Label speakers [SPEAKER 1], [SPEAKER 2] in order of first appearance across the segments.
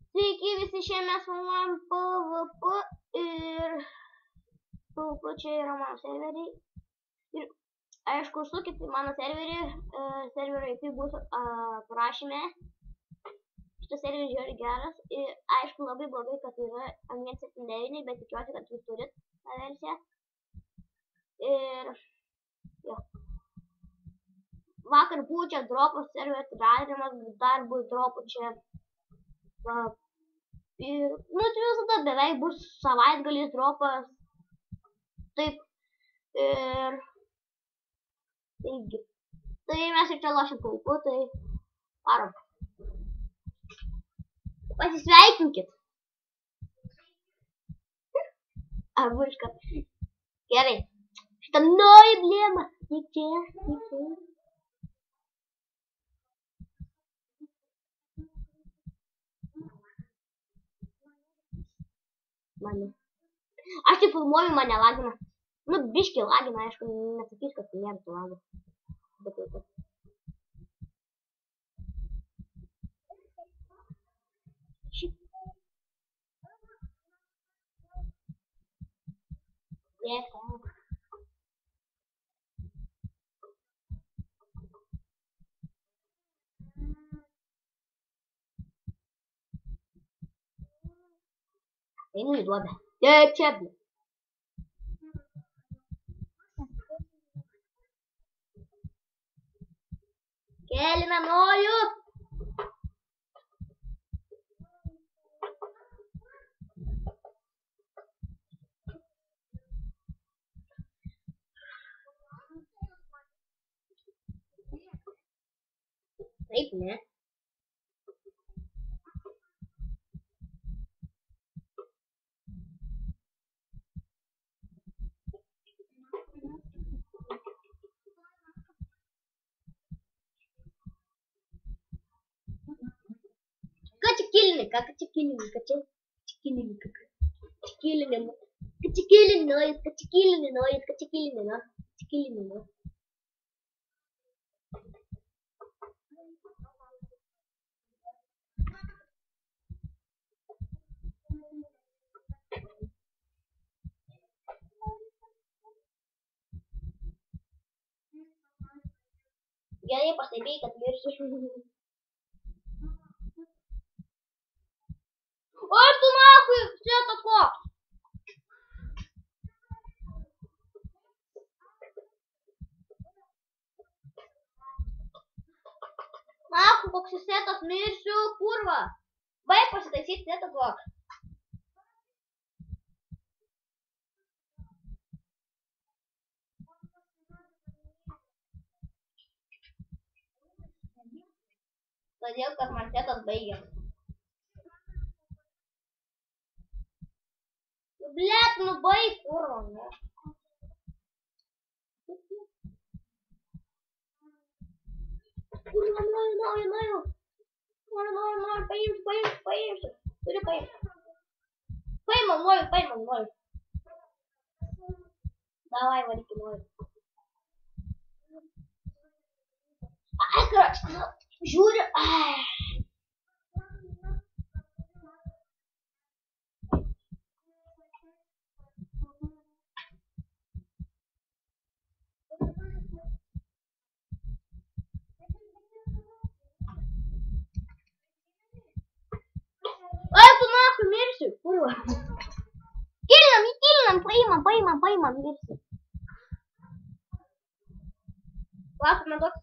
[SPEAKER 1] Sveiki visi, šiandien mes filmuojam PvP ir PvP čia yra mano serveriai. Ir aišku, užsukit į mano serverį, serverio IP bus parašyme. Šitas serveris yra geras ir aišku labai blogai, kad yra ant 1.7.9, bet tikiuosi, kad jūs turit tą versiją. Ir jo. Vakar buvo čia dropas serverio atidarymas, dar bus dropų čia. Ir, tai visada beveik bus savaitgalis dropas. Taip. Ir taigi. Tai mes ir čia lošim PvP, tai varom. Pasisveikinkit. Abu iškart. Gerai. Šitą naują blėmą. Tik čia. Mane. Aš tik filmuoju, mane lagina. Biški lagina, aišku, nesakys, kad tai nėra lagina. Bet jau taip. Einu į duobę. Čia. Kėlina noriu. Taip, ne? Качекилин. Gerai pastebėjai, kad mirsiu. Ой, ты нахуй, все такое. Нахуй, как все этот mirsiu, kurva. Baik pasitaisyti setą blok. Todėl, kad man setas baigė. Блядь, baig, kurva, ne. Kurva, noriu. Paimsiu. Turiu paimti. Paimam, noriu. Давай, варики, нoriu. Ai, короче, žiūriu. Ой, tu nahui mirsiu, kurva. Kilinam, paimam, mirsiu. Lauk, man toks.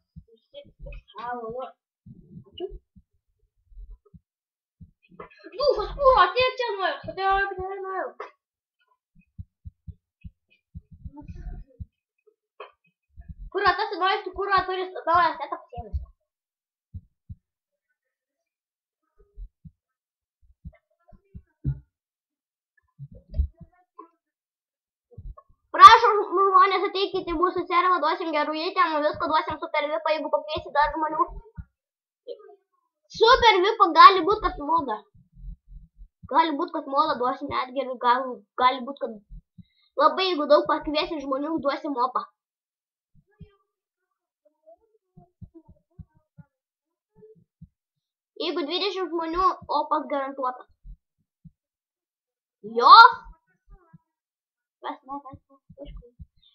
[SPEAKER 1] Duhas, kurva, tiek čia nuėjau, kodėl nuėjau. Kurva, tas nuėjus, tu kurva turi naują setą pasiėmęs. Prašom, žmonės, ateikite į mūsų serverą, duosim gerų įtemų, viską duosim super vipą, jeigu pakviesi dar žmonių. Super vipą gali būt, kad moda. Duosim netgi, gali būt, kad labai, jeigu daug pakviesi žmonių, duosim mopą. Jeigu 20 žmonių, opas garantuotas. Jo?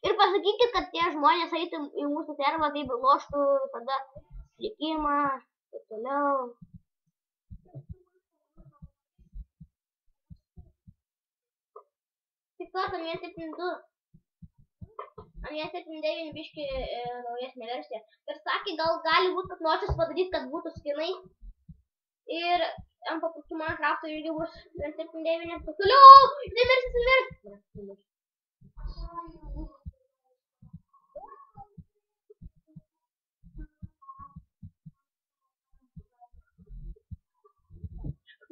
[SPEAKER 1] Ir pasakykit, kad tie žmonės eitų į mūsų servą, taip loštų tada likimą, taip toliau. Tik tos ant 1.7.2. Ant 1.7.9 biški naujesnė versija. Ir sakė, gal gali būti, kad nosis padaryti, kad būtų skinai. Ir ant paprastų Minecraft'o irgi bus 1.7.9. Toliau! Tai mirsi.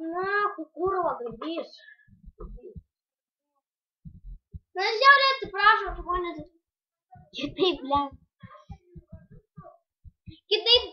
[SPEAKER 1] Na, kukurva gaidys. Na, žiauriai atsiprašau, žmonės. Kitaip, ble. Kitaip.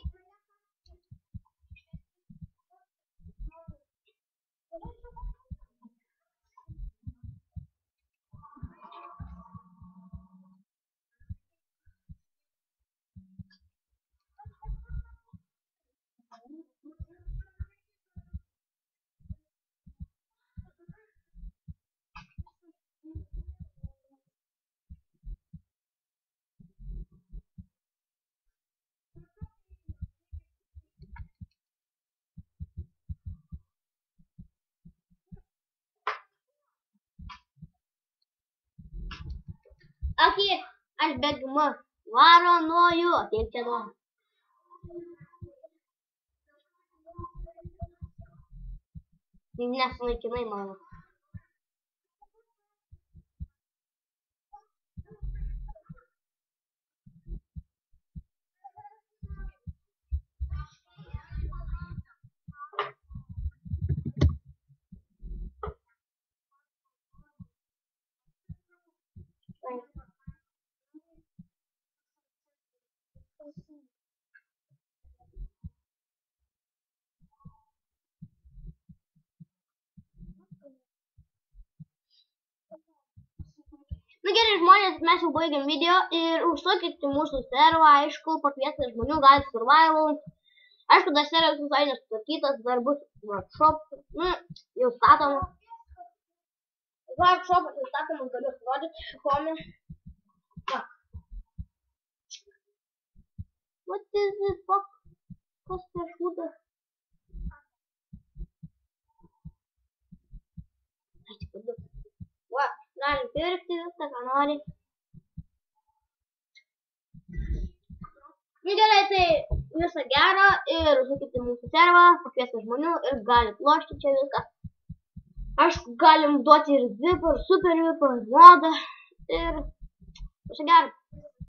[SPEAKER 1] Aki, aš bėgimu. Varo nuoju, ateik čia nuo. Nesunaikinai mano. Na gerai, žmonės, mes jau baigiam video ir užsukit į mūsų servą, aišku, pakviesti žmonių, galite survival. Aišku, dar serveris visai nesutvarkytas, dar bus workshop, jau statomas. Workshopas jau statomas, galiu rodyti, home. What is this fuck? Kas tai šūda? Va, galim pirkti viską, ką nori. Gerai, tai visą gerą ir užsukit į mūsų servą, pakviesti žmonių ir galit lošti čia viską. Aišku, galim duoti ir zipą, ir super vipą, ir modą.